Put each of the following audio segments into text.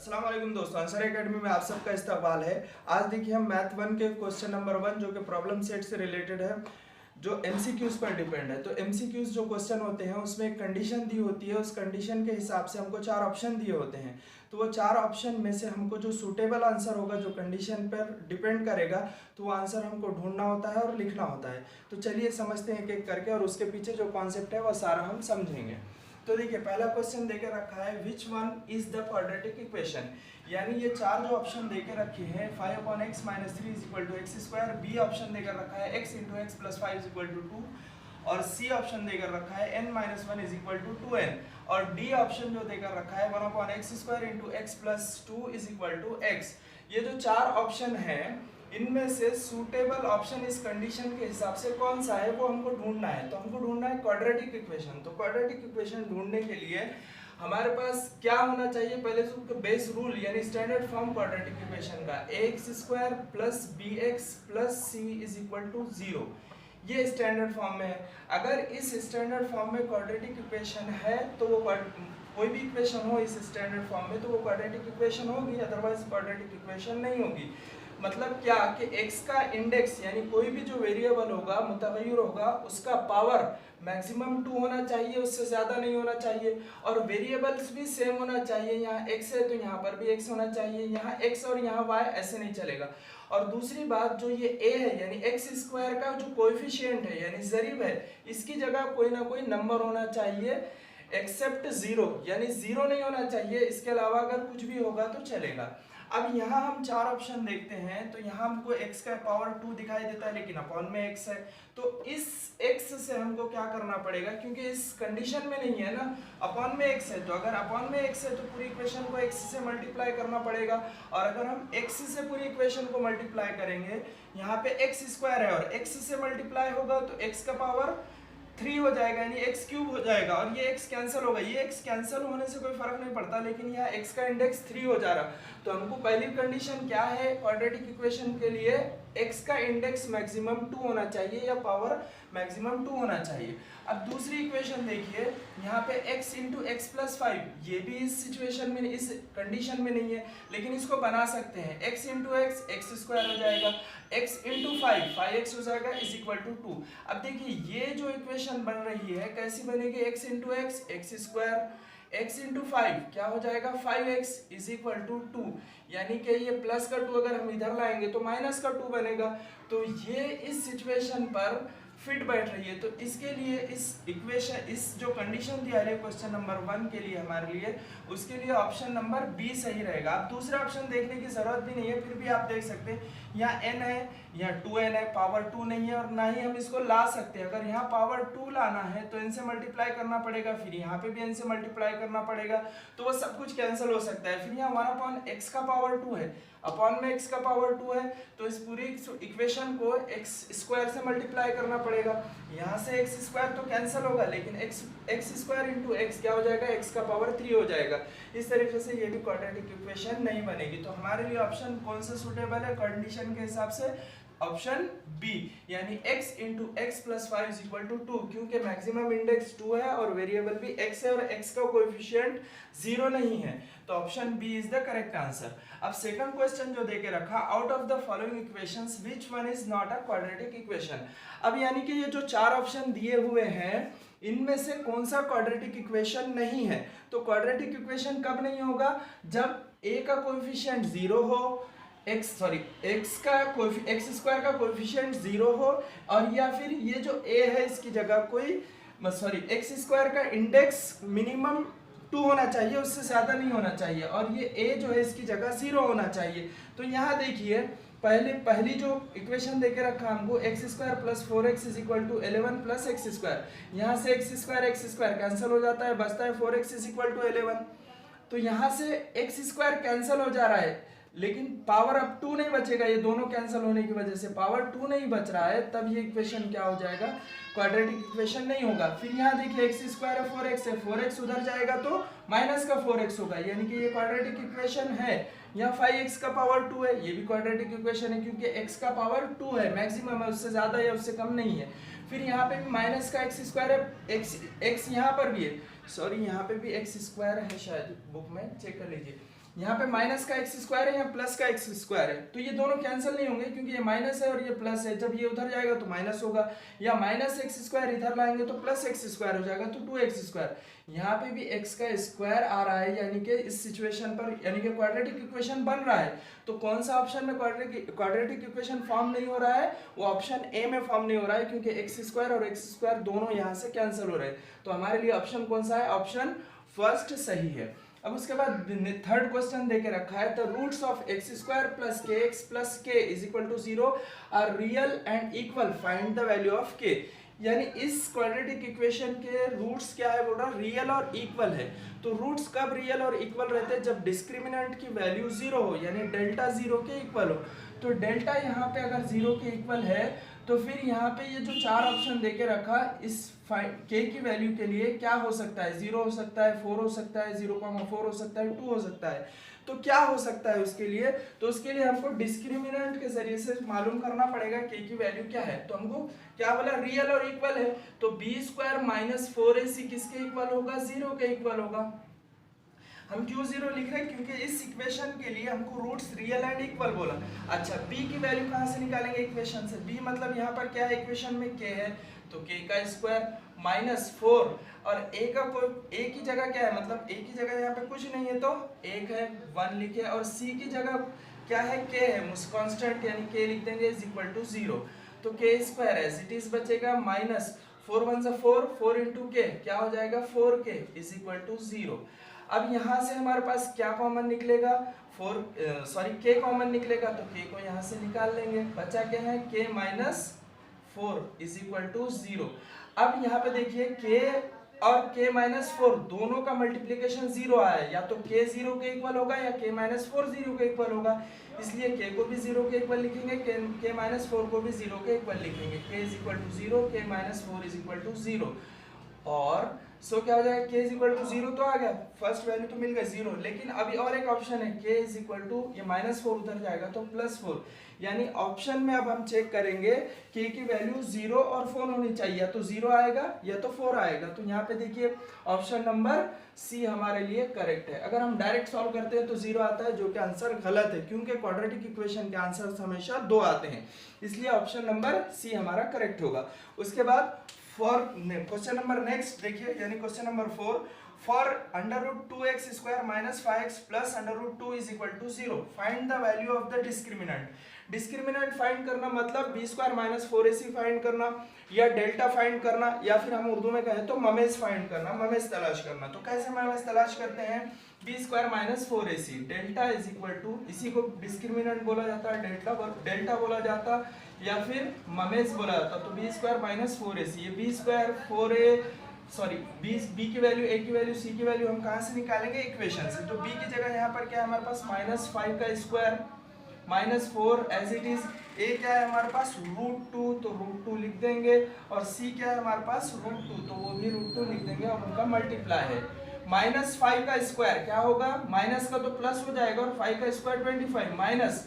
अस्सलाम वालेकुम दोस्तों, आंसर एकेडमी में आप सबका इस्तकबाल है। आज देखिए हम मैथ 1 के क्वेश्चन नंबर 1 जो कि प्रॉब्लम सेट से रिलेटेड है, जो एमसीक्यूज पर डिपेंड है। तो एमसीक्यूज जो क्वेश्चन होते हैं उसमें एक कंडीशन दी होती है, उस कंडीशन के हिसाब से हमको 4 ऑप्शन दिए होते हैं। तो वो 4 ऑप्शन में से हमको जो सूटेबल आंसर होगा, जो कंडीशन पर डिपेंड करेगा, तो वो आंसर हमको ढूंढना होता है और लिखना होता है। तो चलिए समझते हैं एक एक करके, और उसके पीछे जो कॉन्सेप्ट है वो सारा हम समझेंगे। तो देखिए पहला क्वेश्चन देके रखा है which one is the quadratic equation, यानी ये 4 जो ऑप्शन देके रखे हैं 5/x - 3 = x², बी ऑप्शन देकर रखा है x × x + 5 = 2, और सी ऑप्शन देकर रखा है n - 1 = 2n, और डी ऑप्शन जो देकर रखा है 1/x² × x + 2 = x। ये जो 4 ऑप्शन है, इनमें से सूटेबल ऑप्शन इस कंडीशन के हिसाब से कौन सा है वो हमको ढूंढना है। तो हमको ढूंढना है क्वाड्रेटिक इक्वेशन। तो क्वाड्रेटिक इक्वेशन ढूंढने के लिए हमारे पास क्या होना चाहिए, पहले तो बेस रूल यानी स्टैंडर्ड फॉर्म क्वाड्रेटिक इक्वेशन का ax² + bx + c = 0। ये स्टैंडर्ड फॉर्म में है। अगर इस स्टैंडर्ड फॉर्म में क्वाड्रेटिक इक्वेशन है तो वो कोई भी इक्वेशन हो इस स्टैंडर्ड फॉर्म में तो वो क्वाड्रेटिक इक्वेशन होगी, अदरवाइज क्वाड्रेटिक इक्वेशन नहीं होगी। मतलब क्या कि x का इंडेक्स यानी कोई भी जो वेरिएबल होगा, मुतगय्यर होगा, उसका पावर मैक्सिमम 2 होना चाहिए, उससे ज़्यादा नहीं होना चाहिए, और वेरिएबल्स भी सेम होना चाहिए। यहाँ x है तो यहाँ पर भी x होना चाहिए, यहाँ x और यहाँ y, ऐसे नहीं चलेगा। और दूसरी बात, जो ये a है यानी x² का जो कोएफिशिएंट है यानी ज़रिब है, इसकी जगह कोई ना कोई नंबर होना चाहिए एक्सेप्ट 0, यानी 0 नहीं होना चाहिए। इसके अलावा अगर कुछ भी होगा तो चलेगा। अब यहाँ हम 4 ऑप्शन देखते हैं, तो यहाँ हमको x का पावर 2 दिखाई देता है, लेकिन अपॉन में x है। तो इस x से हमको क्या करना पड़ेगा, क्योंकि इस कंडीशन में नहीं है ना, अपॉन में x है, तो अगर अपॉन में x है तो पूरी इक्वेशन को x से मल्टीप्लाई करना पड़ेगा। और अगर हम x से पूरी इक्वेशन को मल्टीप्लाई करेंगे, यहाँ पे x² है और x से मल्टीप्लाई होगा तो x का पावर 3 हो जाएगा, यानी x³ हो जाएगा, और ये x कैंसिल होगा। ये x कैंसिल होने से कोई फर्क नहीं पड़ता, लेकिन यहाँ x का इंडेक्स 3 हो जा रहा। तो हमको पहली कंडीशन क्या है क्वाड्रेटिक इक्वेशन के लिए, x का इंडेक्स मैक्सिमम 2 होना चाहिए या पावर मैक्सिमम 2 होना चाहिए। अब दूसरी इक्वेशन देखिए, यहाँ पे x × x + 5, ये भी इस सिचुएशन में, इस कंडीशन में नहीं है, लेकिन इसको बना सकते हैं। x × x x² हो जाएगा, x × 5 5x हो जाएगा = 2। अब देखिए ये जो इक्वेशन बन रही है कैसी बनेगी, x × x x², x × 5 क्या हो जाएगा 5x = 2, यानी कि ये प्लस का 2 अगर हम इधर लाएंगे तो माइनस का 2 बनेगा। तो ये इस सिचुएशन पर फिट बैठ रही है। तो इसके लिए इस इक्वेशन, इस जो कंडीशन दिया है क्वेश्चन नंबर 1 के लिए हमारे लिए, उसके लिए ऑप्शन नंबर बी सही रहेगा। आप दूसरा ऑप्शन देखने की जरूरत भी नहीं है, फिर भी आप देख सकते हैं यहाँ n है, यहाँ 2n है, पावर 2 नहीं है, और ना ही हम इसको ला सकते हैं। अगर यहाँ पावर 2 लाना है तो n से मल्टीप्लाई करना पड़ेगा, फिर यहाँ पे भी n से मल्टीप्लाई करना पड़ेगा, तो वो सब कुछ कैंसिल हो सकता है। फिर यहाँ 1/x का पावर 2 है, अपॉन में x का पावर 2 है, तो इस पूरी इक्वेशन को x² से मल्टीप्लाई करना पड़ेगा। यहाँ से x² तो कैंसिल होगा, लेकिन x² × x क्या हो जाएगा, x का पावर 3 हो जाएगा। इस तरीके से ये भी क्वाड्रेटिक इक्वेशन नहीं बनेगी। तो हमारे लिए ऑप्शन कौन सा सूटेबल है कंडीशन के हिसाब से, ऑप्शन बी, यानी x × x + 5 = 2, क्योंकि मैक्सिमम इंडेक्स 2 है और वेरिएबल भी x है, और x का कोएफिशिएंट 0 नहीं है। तो option B is the correct answer. अब सेकंड क्वेश्चन जो देके रखा, out of the following equations which one is not a quadratic equation. अब यानी कि ये जो 4 ऑप्शन दिए हुए हैं, इनमें से कौन सा क्वाड्रेटिक इक्वेशन नहीं है। तो क्वाड्रेटिक इक्वेशन कब नहीं होगा, जब a का कोएफिशिएंट 0 हो, x का कोएफिशिएंट 0 हो, और या फिर ये जो a है इसकी जगह कोई x² का इंडेक्स मिनिमम 2 होना चाहिए, उससे ज्यादा नहीं होना चाहिए, और ये a जो है इसकी जगह 0 होना चाहिए। तो यहाँ देखिए पहली जो इक्वेशन देके रखा हमको x² + 4x = 11 + x², यहाँ से x² कैंसिल हो जाता है, बचता है 4x = 11। तो यहाँ से x² कैंसिल हो जा रहा है, लेकिन पावर अब 2 नहीं बचेगा, ये दोनों कैंसिल होने की वजह से पावर 2 नहीं बच रहा है, तब ये इक्वेशन क्या हो जाएगा, क्वाड्रेटिक इक्वेशन नहीं होगा। फिर यहाँ देखिए x² है, 4x है, 4x उधर जाएगा तो माइनस का 4x होगा, यानी कि ये क्वाड्रेटिक इक्वेशन है। यहाँ 5x का पावर 2 है, ये भी क्वाड्रेटिक इक्वेशन है, क्योंकि x का पावर 2 है, मैक्सिमम है, उससे ज्यादा या उससे कम नहीं है। फिर यहाँ पे भी माइनस का x² है, x यहाँ पर भी है, यहाँ पे भी x² है, शायद बुक में चेक कर लीजिए, यहाँ पे माइनस का एक्स स्क्वायर है या प्लस का एक्स स्क्वायर है, तो ये दोनों कैंसिल नहीं होंगे क्योंकि ये माइनस है और ये प्लस है। जब ये उधर जाएगा तो माइनस होगा, या माइनस एक्स स्क्वायर इधर लाएंगे तो प्लस एक्स स्क्वायर हो जाएगा, तो 2x स्क्वायर। यहाँ पे भी x का स्क्वायर आ रहा है, यानी कि इस सिचुएशन पर यानी कि क्वाड्रेटिक इक्वेशन बन रहा है। तो कौन सा ऑप्शन में क्वाड्रेटिक इक्वेशन फॉर्म नहीं हो रहा है, वो ऑप्शन ए में फॉर्म नहीं हो रहा है, क्योंकि एक्स स्क्वायर और एक्स स्क्वायर दोनों यहाँ से कैंसिल हो रहे हैं। तो हमारे लिए ऑप्शन कौन सा है, ऑप्शन फर्स्ट सही है। अब उसके बाद थर्ड क्वेश्चन देके रखा है, the roots of X square plus K X plus K is equal to 0 are real and equal, find the value of K. यानी इस क्वाड्रेटिक इक्वेशन के रूट्स क्या है, बोल रहा रियल और इक्वल है। तो रूट्स कब रियल और इक्वल रहते हैं, जब डिस्क्रिमिनेंट की वैल्यू 0 हो, यानी डेल्टा 0 के इक्वल हो। तो डेल्टा यहाँ पे अगर 0 के इक्वल है तो फिर यहाँ पे ये जो चार ऑप्शन देके रखा, इस के की वैल्यू के लिए क्या हो सकता है, 0 हो सकता है, 4 हो सकता है, 0,4 हो सकता है, 2 हो सकता है। तो क्या हो सकता है उसके लिए, तो उसके लिए हमको डिस्क्रिमिनेंट के जरिए से मालूम करना पड़ेगा के की वैल्यू क्या है। तो हमको क्या बोला, रियल और इक्वल है, तो बी स्क्वायर माइनस 4ac किसके इक्वल होगा, 0 के इक्वल होगा। हम क्यों 0 लिख रहे हैं, क्योंकि इस इक्वेशन के लिए हमको रूट्स रियल एंड इक्वल बोला। अच्छा, b की वैल्यू कहाँ से निकालेंगे इक्वेशन से, b मतलब यहाँ पर क्या है इक्वेशन में k है, तो k का स्क्वायर माइनस 4 और a का कोई a की जगह क्या है, मतलब a की जगह यहाँ पे कुछ नहीं है तो 1 है 1 लिखे, और c की जगह क्या है k है, कांस्टेंट यानी k लिख देंगे इज इक्वल टू 0। तो k square as it is बचेगा माइनस 4 1 जा 4, 4 इंटू k क्या हो जाएगा 4k इज इक्वल टू 0। अब यहाँ से हमारे पास क्या कॉमन निकलेगा, k कॉमन निकलेगा, तो k को यहाँ से निकाल लेंगे, बचा क्या है k minus 4 is equal to 0। अब यहाँ पे देखिए k और k माइनस 4 दोनों का मल्टीप्लीकेशन 0 आया है, या तो k 0 के इक्वल होगा या k माइनस 4 0 के इक्वल होगा, इसलिए k को भी 0 के इक्वल लिखेंगे, k माइनस 4 को भी 0 के इक्वल लिखेंगे, k is equal to 0, k minus 4 is equal to 0। और सो क्या हो जाएगा, k इज इक्वल टू 0 तो आ गया, फर्स्ट वैल्यू तो मिल गई 0, लेकिन अभी और एक ऑप्शन है k इज इक्वल टू, ये माइनस 4 उधर जाएगा तो प्लस 4, यानी ऑप्शन में अब हम चेक करेंगे k की वैल्यू 0 और 4 होनी चाहिए, या तो 0 आएगा या तो 4 आएगा। तो यहाँ पे देखिए ऑप्शन नंबर सी हमारे लिए करेक्ट है। अगर हम डायरेक्ट सॉल्व करते हैं तो 0 आता है, जो कि आंसर गलत है, क्योंकि क्वाड्रेटिक इक्वेशन के आंसर हमेशा 2 आते हैं, इसलिए ऑप्शन नंबर सी हमारा करेक्ट होगा। उसके बाद फॉर क्वेश्चन नंबर नेक्स्ट देखिए, यानी question number 4, for under root 2x square minus 5x plus under root 2 is equal to 0, find the value of the discriminant. Discriminant find करना मतलब B square minus 4ac find करना, या delta find करना, या फिर हम उर्दू में कहें तो ममेज फाइंड करना, ममेज तलाश करना। तो कैसे ममेज तलाश करते हैं, B square minus 4ac delta is equal to, इसी को डिस्क्रिमिनेंट बोला जाता है, डेल्टा बोला जाता या फिर ममेज बोला जाता। तो बी स्क्वायर माइनस 4ac, ये बी स्क्वायर 4a बी की वैल्यू, a की वैल्यू, c की वैल्यू हम कहाँ से निकालेंगे इक्वेशन से। तो b की जगह यहाँ पर क्या है हमारे पास, माइनस 5 का square minus 4 as it is, a क्या है हमारे पास रूट 2, तो रूट 2 लिख देंगे, और c क्या है हमारे पास रूट 2, तो वो भी रूट 2 लिख देंगे, और उनका मल्टीप्लाई है। माइनस 5 का स्क्वायर क्या होगा, माइनस का तो प्लस हो जाएगा, और 5 का square 25 minus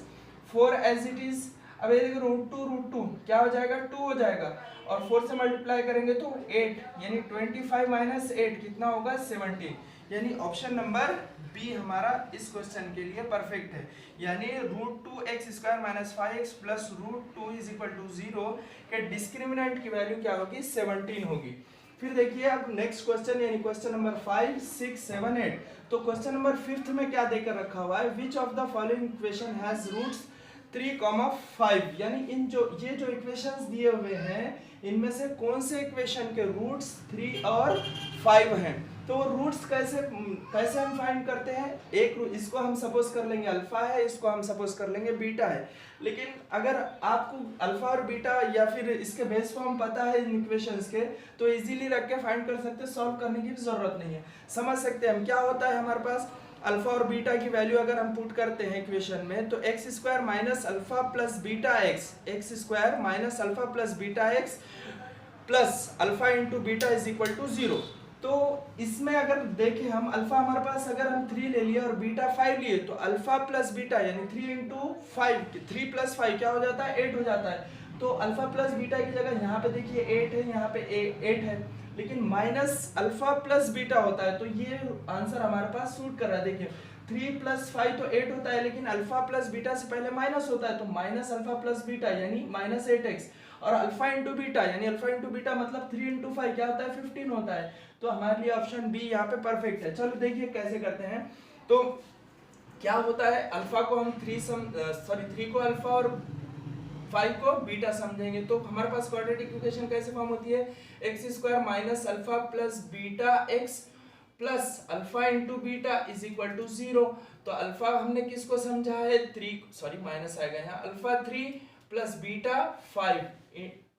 4 as it is. अब ये देखो रूट टू क्या हो जाएगा, 2 हो जाएगा, और 4 से मल्टीप्लाई करेंगे तो 8, यानी 25 माइनस 8 कितना होगा 17, यानी ऑप्शन नंबर बी हमारा इस क्वेश्चन के लिए परफेक्ट है। यानी root 2x square minus 5x plus root 2 is equal to 0 के डिस्क्रिमिनेंट की वैल्यू क्या होगी, 17 होगी। फिर देखिए अब नेक्स्ट क्वेश्चन, यानी क्वेश्चन नंबर 5, 6, 7, 8। तो क्वेश्चन नंबर 5 में क्या देकर रखा हुआ है, which of the following equation has roots 3,5, यानी ये जो इक्वेशंस दिए हुए हैं इनमें से कौन से इक्वेशन के रूट्स 3 और 5 हैं। तो रूट्स कैसे हम फाइंड करते हैं, एक इसको हम सपोज कर लेंगे अल्फा है, इसको हम सपोज कर लेंगे बीटा है, लेकिन अगर आपको अल्फा और बीटा या फिर इसके बेस फॉर्म पता है इन इक्वेशंस के, तो इजीली रख के फाइंड कर सकते हैं, सॉल्व करने की भी जरूरत नहीं है। समझ सकते हैं हम क्या होता है हमारे पास, अल्फा और बीटा की वैल्यू अगर हम पुट करते हैं इक्वेशन में, तो X square minus alpha plus beta X square minus alpha plus beta X plus alpha into beta is equal to 0। तो इसमें अगर देखें हम, अल्फा हमारे पास अगर हम 3 ले लिए और बीटा 5 लिए, तो अल्फा प्लस बीटा यानी 3 इंटू 5, 3 प्लस 5 क्या हो जाता है, 8 हो जाता है। तो अल्फा प्लस बीटा की जगह यहाँ पे देखिए 8 है, यहाँ पे 8 है, लेकिन माइनस अल्फा प्लस बीटा होता है, तो ये आंसर हमारे पास सूट कर रहा है। देखिए 3 प्लस 5 तो 8 होता है, लेकिन अल्फा प्लस बीटा से पहले माइनस होता है, तो माइनस अल्फा प्लस बीटा यानी माइनस 8x, और अल्फा इंटू बीटा यानी अल्फा इंटू बीटा मतलब 3 इंटू 5 क्या होता है 15 होता है। तो हमारे लिए ऑप्शन बी यहाँ पे परफेक्ट है। चलो देखिए कैसे करते हैं। तो क्या होता है, अल्फा को हम 3 को अल्फा और 5 को बीटा समझेंगे, तो हमारे पास क्वाड्रेटिक इक्वेशन कैसे फॉर्म होती है, X square minus alpha plus beta X plus alpha into beta is equal to 0। तो अल्फा हमने किसको समझा है, माइनस आएगा यहाँ, alpha 3 plus beta 5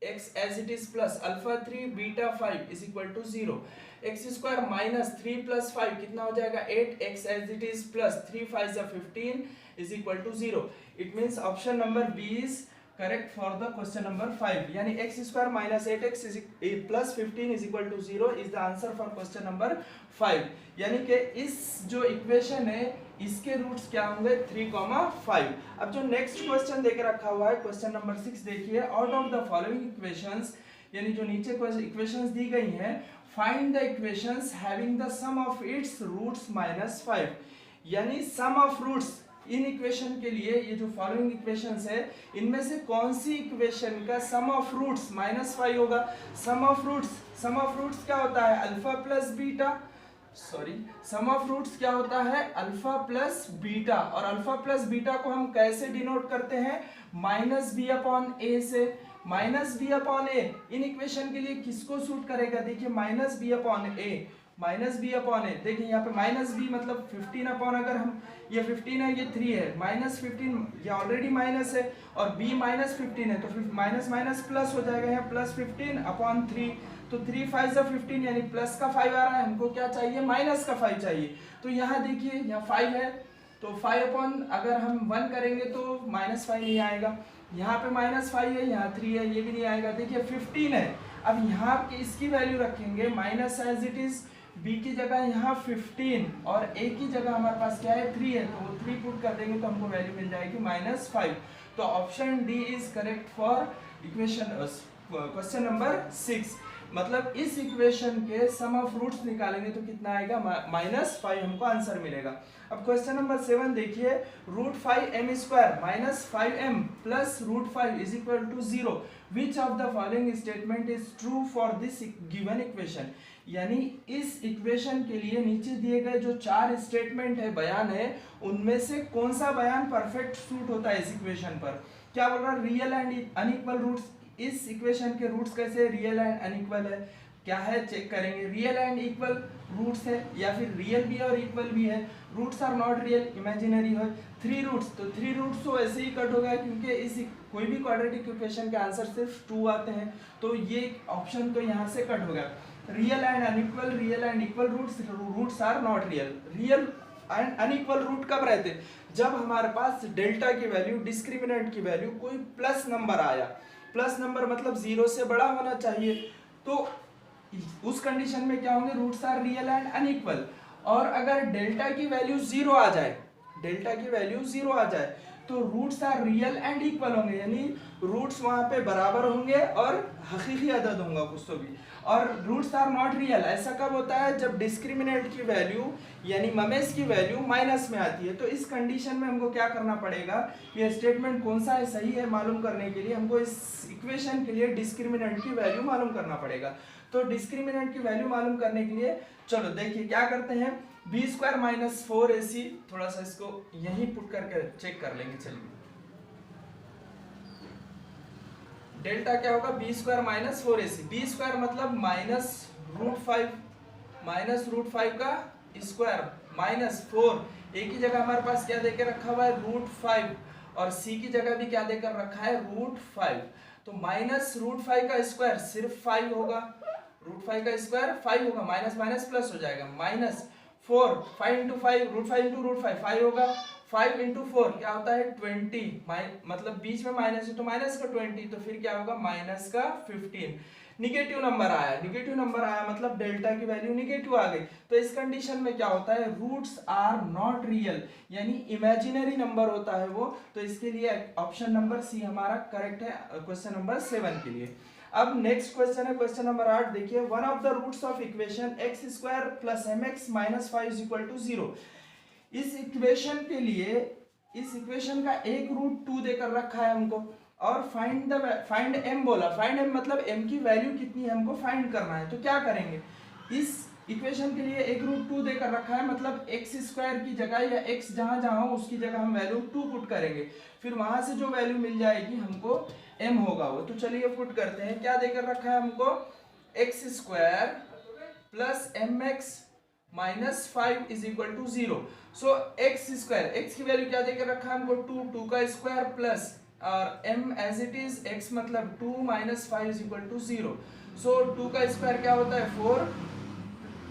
X as it is plus alpha 3 beta 5 is equal to 0। X square minus 3 plus 5 कितना हो जाएगा 8 X as it is plus 3 5 15 is equal to 0। It means option number B is correct for the question number 5, यानी X square minus 8x plus 15 is equal to 0 is the answer for question number 5। यानी कि इस जो equation है इसके roots क्या होंगे 3,5। अब जो नेक्स्ट क्वेश्चन देके रखा हुआ है क्वेश्चन नंबर 6 देखिए, out of the following equations, यानी जो नीचे इक्वेशंस दी गई हैं, find the equations having the sum of its roots minus 5। यानी सम ऑफ रूट्स इन इक्वेशन के लिए, ये जो फॉलोइंग इक्वेशंस है इनमें से कौन सी इक्वेशन का सम ऑफ रूट्स माइनस 5 होगा। सम ऑफ रूट्स क्या होता है alpha plus beta, sum of roots क्या होता है अल्फा प्लस बीटा, और अल्फा प्लस बीटा को हम कैसे डिनोट करते हैं माइनस बी अपॉन ए से। माइनस बी अपॉन ए इन इक्वेशन के लिए किसको सूट करेगा, देखिए माइनस बी अपॉन ए, देखिए यहाँ पे माइनस बी मतलब 15 अपॉन, अगर हम ये 15 है ये 3 है, माइनस 15 ये ऑलरेडी माइनस है और b माइनस 15 है, तो फिर माइनस माइनस प्लस हो जाएगा यहाँ, प्लस 15 अपॉन 3, तो 3 5 15 यानी प्लस का 5 आ रहा है, हमको क्या चाहिए माइनस का 5 चाहिए। तो यहाँ देखिए यहाँ 5 है, तो 5 अपॉन अगर हम 1 करेंगे तो माइनस 5 नहीं आएगा, यहाँ पे माइनस 5 है, यहाँ 3 है, ये भी नहीं आएगा। देखिए 15 है, अब यहाँ पे इसकी वैल्यू रखेंगे minus as it is, b की जगह यहाँ 15 और a की जगह हमारे पास क्या है 3 है, तो 3 पुट कर देंगे तो हमको वैल्यू मिल जाएगी माइनस 5। तो option D is correct for equation question number 6। मतलब इस इक्वेशन के सम ऑफ रूट्स निकालेंगे तो कितना आएगा माइनस 5 हमको आंसर मिलेगा। अब क्वेश्चन नंबर 7 देखिए, root 5m square minus 5m plus root 5 is equal to 0, which of the following statement is true for this given equation. यानी इस इक्वेशन के लिए नीचे दिए गए जो 4 स्टेटमेंट है, बयान है, उनमें से कौन सा बयान परफेक्ट सूट होता है इस इक्वेशन पर। क्या बोल रहा है, रियल एंड अनइक्वल रूट्स। इस इक्वेशन के रूट्स कैसे रियल एंड अनइक्वल है, क्या है चेक करेंगे, रियल एंड इक्वल रूट्स है या फिर रियल भी है और इक्वल भी है, roots are not real imaginary है। 3 रूट्स, तो 3 रूट्स तो ऐसे ही कट हो गया क्योंकि इस कोई भी क्वाड्रेटिक इक्वेशन के आंसर सिर्फ 2 आते हैं, तो ये ऑप्शन तो यहाँ से कट हो गया। Real and unequal, real and equal roots are not real. Real and unequal root कब रहते, जब हमारे पास डेल्टा की वैल्यू, डिस्क्रिमिनेंट की वैल्यू कोई प्लस नंबर आया, प्लस नंबर मतलब 0 से बड़ा होना चाहिए, तो उस कंडीशन में क्या होंगे, roots are real and unequal. और अगर डेल्टा की वैल्यू 0 आ जाए, डेल्टा की वैल्यू 0 आ जाए तो roots are real and equal होंगे, यानी रूट्स वहां पे बराबर होंगे और हकीकी अदद होगा कुछ तो भी। और रूट्स आर नॉट रियल ऐसा कब होता है, जब डिस्क्रिमिनेंट की वैल्यू यानी ममेस की वैल्यू माइनस में आती है। तो इस कंडीशन में हमको क्या करना पड़ेगा, ये स्टेटमेंट कौन सा है सही है मालूम करने के लिए हमको इस इक्वेशन के लिए डिस्क्रिमिनेंट की वैल्यू मालूम करना पड़ेगा। तो डिस्क्रिमिनेंट की वैल्यू मालूम करने के लिए चलो देखिए क्या करते हैं, बी स्क्वायर माइनस 4ac, थोड़ा सा इसको यहीं पुट करके चेक कर लेंगे। चलिए डेल्टा क्या होगा, B square minus 4ac, B square मतलब माइनस रूट 5 का स्क्वायर माइनस 4, ए की जगह हमारे पास क्या देकर रखा हुआ है रूट 5 और सी की जगह भी क्या देकर रखा है रूट 5, तो माइनस रूट 5 का स्क्वायर सिर्फ 5 होगा, रूट 5 का स्क्वायर 5 होगा, माइनस माइनस प्लस हो जाएगा, minus 4, 5 into 5 root 5 into root 5 होगा, 5 इंटू 4 क्या होता है 20, मतलब बीच में माइनस है तो माइनस का 20, तो फिर क्या होगा माइनस का 15। निगेटिव नंबर आया मतलब डेल्टा की वैल्यू निगेटिव आ गई, तो इस कंडीशन में क्या होता है, रूट्स आर नॉट रियल यानी इमेजिनरी नंबर होता है वो। तो इसके लिए ऑप्शन नंबर सी हमारा करेक्ट है क्वेश्चन नंबर 7 के लिए। अब नेक्स्ट क्वेश्चन है क्वेश्चन नंबर 8, देखिए one of the roots of equation X square plus M X minus 5 is equal to 0। इस इक्वेशन के लिए इस इक्वेशन का एक रूट 2 देकर रखा है हमको, और फाइंड एम बोला। फाइंड एम मतलब एम की वैल्यू कितनी है हमको फाइंड करना है। तो क्या करेंगे, इस इक्वेशन के लिए एक रूट 2 देकर रखा है, मतलब एक्स स्क्वायर की जगह या एक्स जहां जहां हो उसकी जगह हम वैल्यू 2 पुट करेंगे, फिर वहां से जो वैल्यू मिल जाएगी हमको एम होगा वो। तो चलिए पुट करते हैं। क्या देकर रखा है हमको, X square plus M X minus 5 is equal to 0। So X square, X की वैल्यू क्या देकर रखा है हमको 2, 2 का स्क्वायर प्लस और m as it is x मतलब 2 minus 5 is equal to 0। So 2 का स्क्वायर क्या होता है 4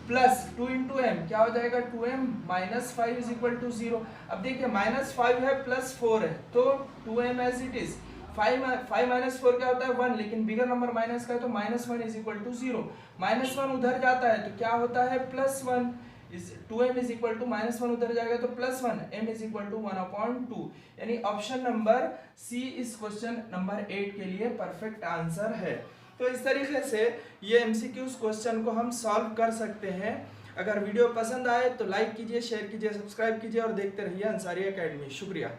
प्लस 2 इंटू एम क्या हो जाएगा 2m minus 5 is equal to 0। अब देखिए माइनस 5 है प्लस 4 है तो 2m as it is. 5 minus 4 क्या होता है 1, लेकिन बिगर नंबर माइनस का है तो minus 1 is equal to 0। Minus 1 उधर जाता है तो क्या होता है plus 1। Is 2m is equal to minus 1 उधर जाएगा तो plus 1, m is equal to 1/2। यानी ऑप्शन नंबर सी इस क्वेश्चन नंबर 8 के लिए परफेक्ट आंसर है। तो इस तरीके से ये एमसीक्यूज क्वेश्चन को हम सॉल्व कर सकते हैं। अगर वीडियो पसंद आए तो लाइक कीजिए, शेयर कीजिए, सब्सक्राइब कीजिए और देखते रहिए अंसारी एकेडमी। शुक्रिया।